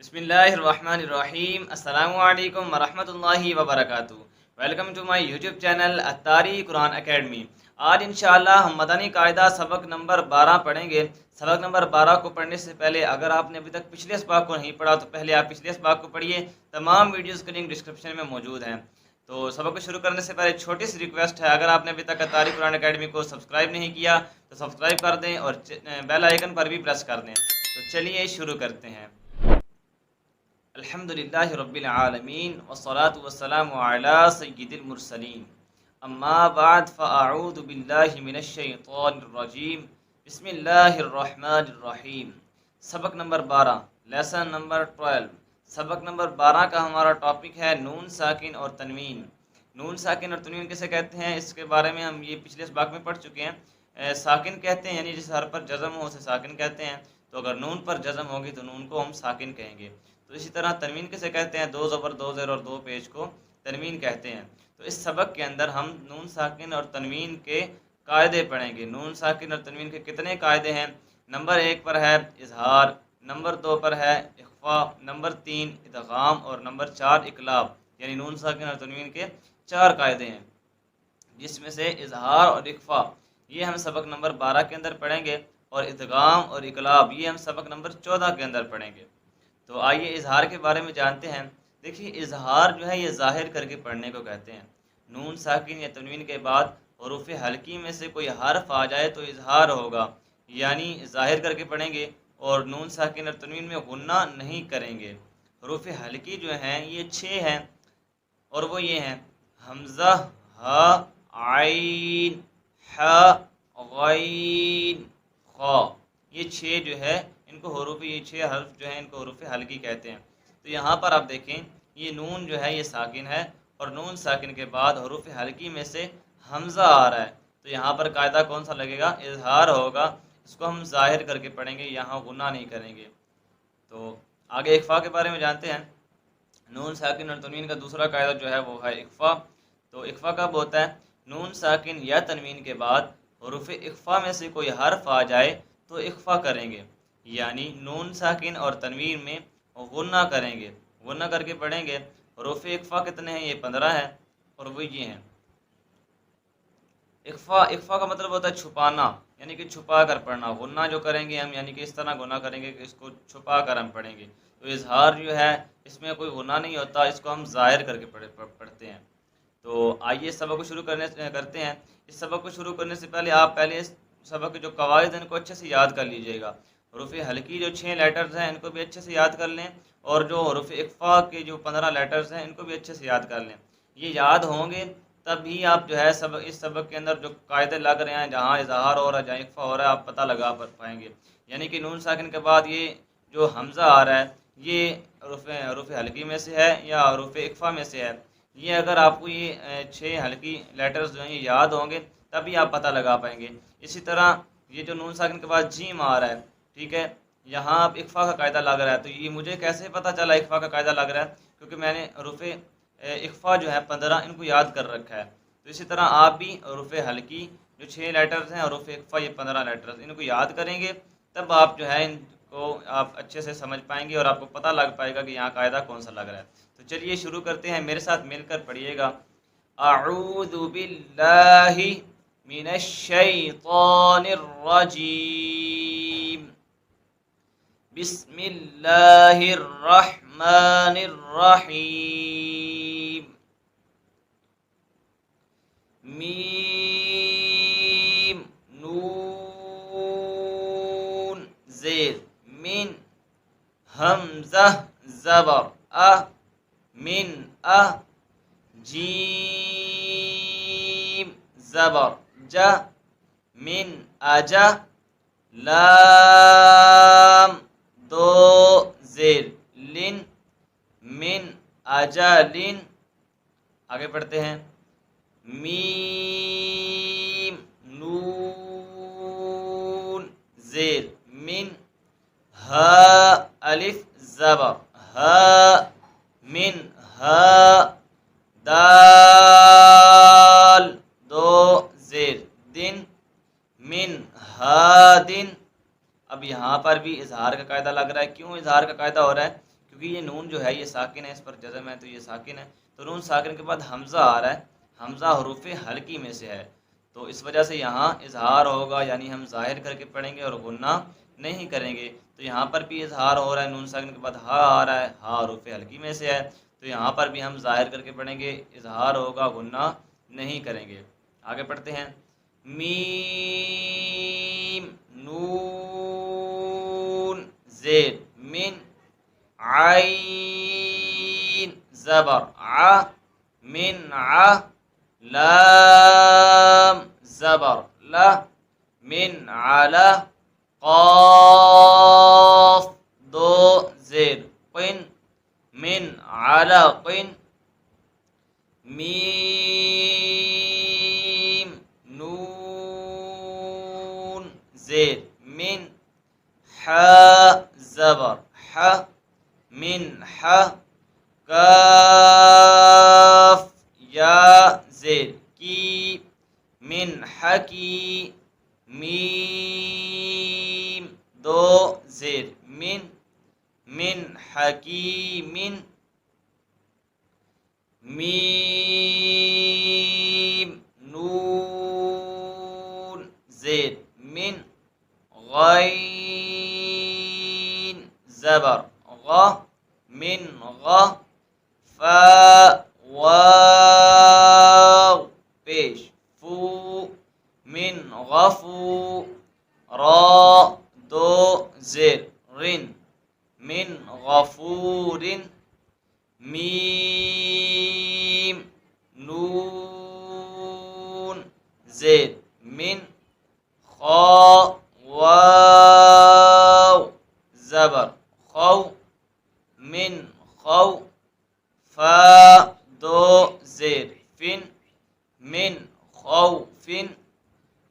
بسم اللہ الرحمن الرحیم۔ السلام علیکم ورحمۃ اللہ وبرکاتہ۔ Welcome to my YouTube channel Atari Quran academy. آج انشاءاللہ ہم مدنی قاعدہ سبق نمبر 12 پڑھیں گے۔ سبق نمبر 12 کو پڑھنے سے پہلے اگر آپ نے ابھی تک پچھلے اسباق کو نہیں پڑھا تو پہلے آپ پچھلے اسباق کو پڑھیے۔ تمام ویڈیوز کے لنک ڈسکرپشن میں موجود ہیں۔ تو سبق کو شروع کرنے سے پہلے چھوٹی سی ریکویسٹ ہے، اگر آپ نے ابھی تک اتاری قرآن اکیڈمی کو سبسکرائب نہیں کیا تو سبسکرائب کر دیں اور بیل آئیکن پر بھی پریس کر دیں۔ تو چلیے شروع کرتے ہیں۔ الحمدللہ رب العالمین والصلاة والسلام علی سید المرسلین، اما بعد فاعوذ باللہ من الشیطان الرجیم، بسم اللہ الرحمن الرحیم۔ سبق نمبر 12، لیسن نمبر 12۔ سبق نمبر 12 کا ہمارا ٹاپک ہے نون ساکن اور تنوین۔ نون ساکن اور تنوین کسے کہتے ہیں، اس کے بارے میں ہم یہ پچھلے سبق میں پڑھ چکے ہیں۔ ساکن کہتے ہیں یعنی جس حرف پر جزم ہو اسے ساکن کہتے ہیں، تو اگر نون پر جزم ہوگی تو نون کو ہم ساکن کہیں گے۔ تو اسی طرح تنوین کسے کہتے ہیں، 2 زبر 2 زیر اور 2 پیش کو تنوین کہتے ہیں۔ تو اس سبق کے اندر ہم نون ساکن اور تنوین کے قاعدے پڑھیں گے۔ نون ساکن اور تنوین کے کتنے قاعدے ہیں؟ نمبر 1 پر ہے اظہار، نمبر 2 پر ہے اخفا، نمبر 3 ادغام اور نمبر 4 اقلاب، یعنی نون ساکن اور تنوین کے 4 قاعدے ہیں، جس میں سے اظہار اور اخفا یہ ہم سبق نمبر 12 کے اندر پڑھیں گے، اور ادغام اور اقلاب یہ ہم سبق نمبر 14 کے اندر پڑھیں گے۔ تو آئیے اظہار کے بارے میں جانتے ہیں۔ دیکھیے اظہار جو ہے یہ ظاہر کر کے پڑھنے کو کہتے ہیں۔ نون ساکن یا تنوین کے بعد حروف حلقی میں سے کوئی حرف آ جائے تو اظہار ہوگا، یعنی ظاہر کر کے پڑھیں گے، اور نون ساکن اور تنوین میں غنہ نہیں کریں گے۔ حروف حلقی جو ہیں یہ 6 ہیں، اور وہ یہ ہیں حمزہ، ہا، عین، ح، غین، خا۔ یہ 6 جو ہے ان کو یہ 6 حرف جو ہیں ان کو حروف حلقی کہتے ہیں۔ تو یہاں پر آپ دیکھیں یہ نون جو ہے یہ ساکن ہے، اور نون ساکن کے بعد حروف حلقی میں سے حمزہ آ رہا ہے، تو یہاں پر قاعدہ کون سا لگے گا، اظہار ہوگا۔ اس کو ہم ظاہر کر کے پڑھیں گے، یہاں غنہ نہیں کریں گے۔ تو آگے اخفا کے بارے میں جانتے ہیں۔ نون ساکن اور تنوین کا دوسرا قاعدہ جو ہے وہ ہے اخفا۔ تو اخفا کب ہوتا ہے، نون ساکن یا تنوین کے بعد حروف اخفا میں سے کوئی حرف آ جائے تو اخفا کریں گے، یعنی نون ساکن اور تنوین میں غنہ کریں گے، غنہ کر کے پڑھیں گے۔ حروف اخفا کتنے ہیں، یہ 15 ہیں، اور وہ یہ ہیں۔ اخفا کا مطلب ہوتا ہے چھپانا، یعنی کہ چھپا کر پڑھنا۔ غنہ جو کریں گے ہم یعنی کہ اس طرح غنہ کریں گے کہ اس کو چھپا کر ہم پڑھیں گے۔ تو اظہار جو ہے اس میں کوئی غنہ نہیں ہوتا، اس کو ہم ظاہر کر کے پڑھتے ہیں۔ تو آئیے اس سبق کو شروع کرتے ہیں۔ اس سبق کو شروع کرنے سے پہلے آپ پہلے اس سبق کے جو قواعد ہیں ان کو اچھے سے یاد کر لیجئے گا۔ حروف حلقی جو 6 لیٹرز ہیں ان کو بھی اچھے سے یاد کر لیں، اور جو حروف اخفا کے جو 15 لیٹرز ہیں ان کو بھی اچھے سے یاد کر لیں۔ یہ یاد ہوں گے تب بھی آپ جو ہے اس سبق کے اندر جو قاعدے لگ رہے ہیں، جہاں اظہار ہو رہا ہے جہاں اخفا ہو رہا ہے، آپ پتہ لگا پائیں گے۔ یعنی کہ نون ساکن کے بعد یہ جو حمزہ آ رہا ہے یہ حروف حلقی میں سے ہے یا حروف اخفا میں سے ہے۔ یہ اگر آپ کو یہ 6 حلقی لیٹرز جو ہیں یہ یاد ہوں گے تبھی آپ پتہ لگا پائیں گے۔ اسی طرح یہ جو نون ساکن کے بعد جیم آ رہا ہے، ٹھیک ہے، یہاں اب اخفا کا قاعدہ لگ رہا ہے۔ تو یہ مجھے کیسے پتہ چلا اخفا کا قاعدہ لگ رہا ہے، کیونکہ میں نے حروف اخفا جو ہے 15 ان کو یاد کر رکھا ہے۔ تو اسی طرح آپ بھی حروف حلقی جو 6 لیٹرز ہیں، حروف اخفا یہ 15 لیٹرز، ان کو یاد کریں گے تب آپ جو ہے ان کو آپ اچھے سے سمجھ پائیں گے، اور آپ کو پتہ لگ پائے گا کہ یہاں قاعدہ کون سا لگ رہا ہے۔ تو چلیے شروع کرتے ہیں، میرے ساتھ مل کر پڑھیے گا۔ اعوذ باللہ من الشیطان الرجیم، بسم اللہ الرحمن الرحیم، میم، نون، زیر، من، حمزہ، زبر، من، جیم، زبر، من، اجا، لام، 2 زیر، لن، من، اجلن۔ آگے پڑھتے ہیں، میم، نون، زیر، من، ہا، الف، زبر، ہا، من، ہا، دال، 2 زیر، دن، من، ہادن۔ اب یہاں پر بھی اظہار کا قاعدہ لگ رہا ہے۔ کیوں اظہار کا قاعدہ ہو رہا ہے؟ کیونکہ یہ نون جو ہے یہ ساکن ہے، اس پر جزم ہے تو یہ ساکن ہے، تو نون ساکن کے بعد حمزہ آ رہا ہے، حمزہ حروف حلقی میں سے ہے، تو اس وجہ سے یہاں اظہار ہوگا، یعنی ہم ظاہر کر کے پڑھیں گے اور غنہ نہیں کریں گے، تو یہاں پر بھی اظہار ہو رہا ہے، نون ساکن کے بعد ہا آ رہا ہے، ہا حروف حلقی میں سے ہے، تو یہاں پر بھی ہم ظاہر کر کے پڑھیں گے، اظہار ہوگا، غنہ نہیں کریں گے۔ آگے پڑھتے ہیں، میم نون زید من عین زبر ع من ع لام زبر لا من علا قاف دو زیر قن من علق میم نون زید من ح زبر ح من ح کاف یا زید کی من حکی میم دو زیر من حکیم میم نون زید من غین زبر غ من غ فا واو پیش فو من غفو را دو زیر رن من غفور میم نون زید من خا واو زبر خو من خو فا دو زیر فن من خوفن۔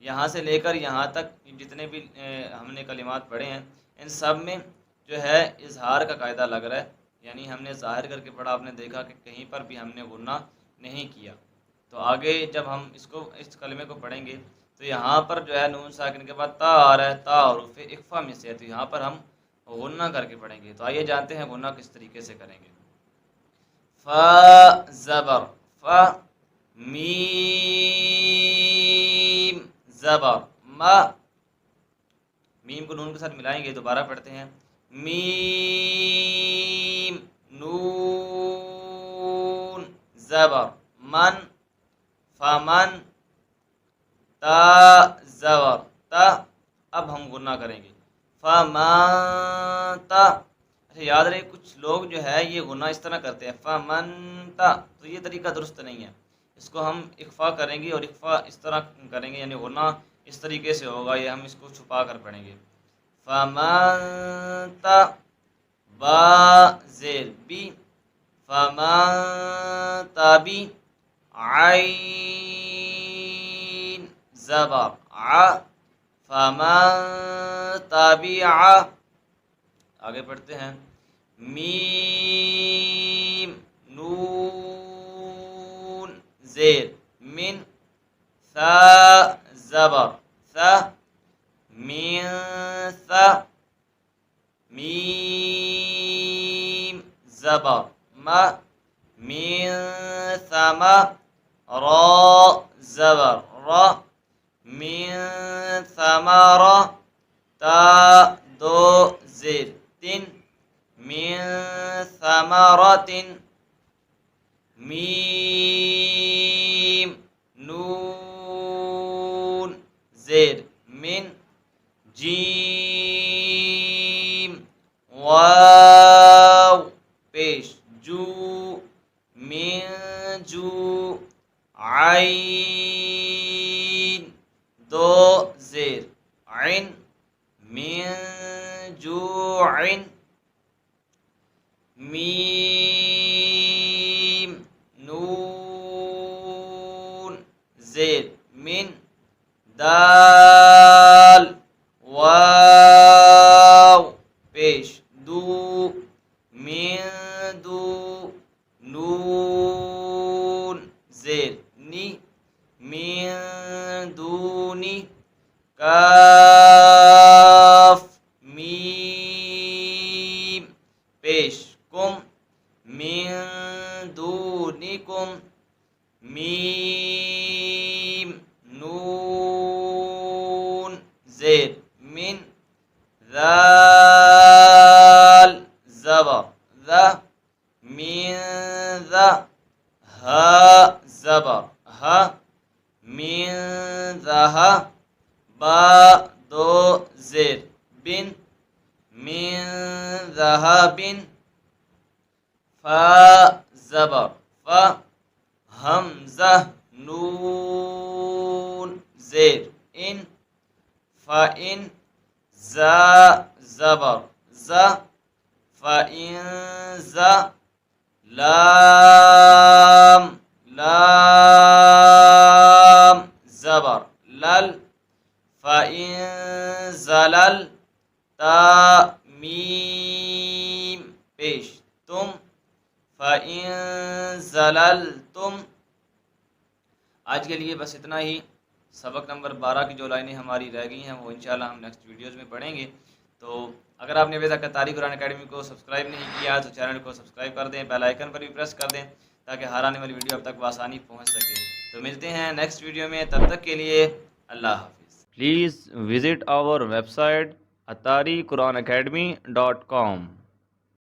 یہاں سے لے کر یہاں تک جتنے بھی ہم نے کلمات پڑھے ہیں ان سب میں جو ہے اظہار کا قاعدہ لگ رہا ہے، یعنی ہم نے ظاہر کر کے پڑھا، آپ نے دیکھا کہ کہیں پر بھی ہم نے غنہ نہیں کیا۔ تو آگے جب ہم اس کلمے کو پڑھیں گے تو یہاں پر جو ہے نون ساکن کے بعد تا آ رہا ہے، تا حروف اخفا میں سے ہے، تو یہاں پر ہم غنہ کر کے پڑھیں گے۔ تو آئیے جانتے ہیں غنہ کس طریقے سے کریں گے۔ فا زبر فا میم زبر ما، میم کو نون کے ساتھ ملائیں گے، دوبارہ پڑھتے ہیں، میم نون زبر من فمن تا زبر تا، اب ہم غنہ کریں گے، فمن تا۔ اچھا یاد رہے کچھ لوگ جو ہے یہ غنہ اس طرح کرتے ہیں فمن تا، تو یہ طریقہ درست نہیں ہے، اس کو ہم اخفا کریں گے، اور اخفا اس طرح کریں گے، یعنی غنہ اس طریقے سے ہوگا، یہ ہم اس کو چھپا کر پڑھیں گے، فمن تا با زیر بی فمن تبی عین زبر ع فمن تبع۔ آگے پڑھتے ہیں، میم نون زیر من ثا زبر ثا من ثا میم زبر ما من ثم را زبر را من ثمرة تا دو زیر تن من ثمرة میم نون زیر من جیم واو پیش جو من جو عین دو زیر عین من جوع میم نون زیر من دال واو پیش دو من دو نون زیر نی من دونی کاف میم پیش کم من دونکم میم نون زیر من ذال زبر ذا من ذا ها زبر ها من ذا با دو زیر بن من ذهب فا زبر فا حمزہ نون زیر ان فإن زا زبر زا فإن زا لام لام زبر لل فإن زلل تا میم پیش تم فإن زللتم. آج کے لیے بس اتنا ہی. سبق نمبر 12 کی جو لائنیں ہماری رہ گئی ہیں وہ انشاءاللہ ہم نیکسٹ ویڈیوز میں پڑھیں گے. تو اگر آپ نے ابھی تک تاریخ قرآن اکیڈمی کو سبسکرائب نہیں کیا تو چینل کو سبسکرائب کر دیں, بیل آئیکن پر بھی پریس کر دیں تاکہ ہر آنے والی ویڈیو اب تک بآسانی پہنچ سکے. تو ملتے ہیں نیکسٹ ویڈیو میں, تب تک کے لیے اللہ حافظ. Please visit our website atariquranacademy.com.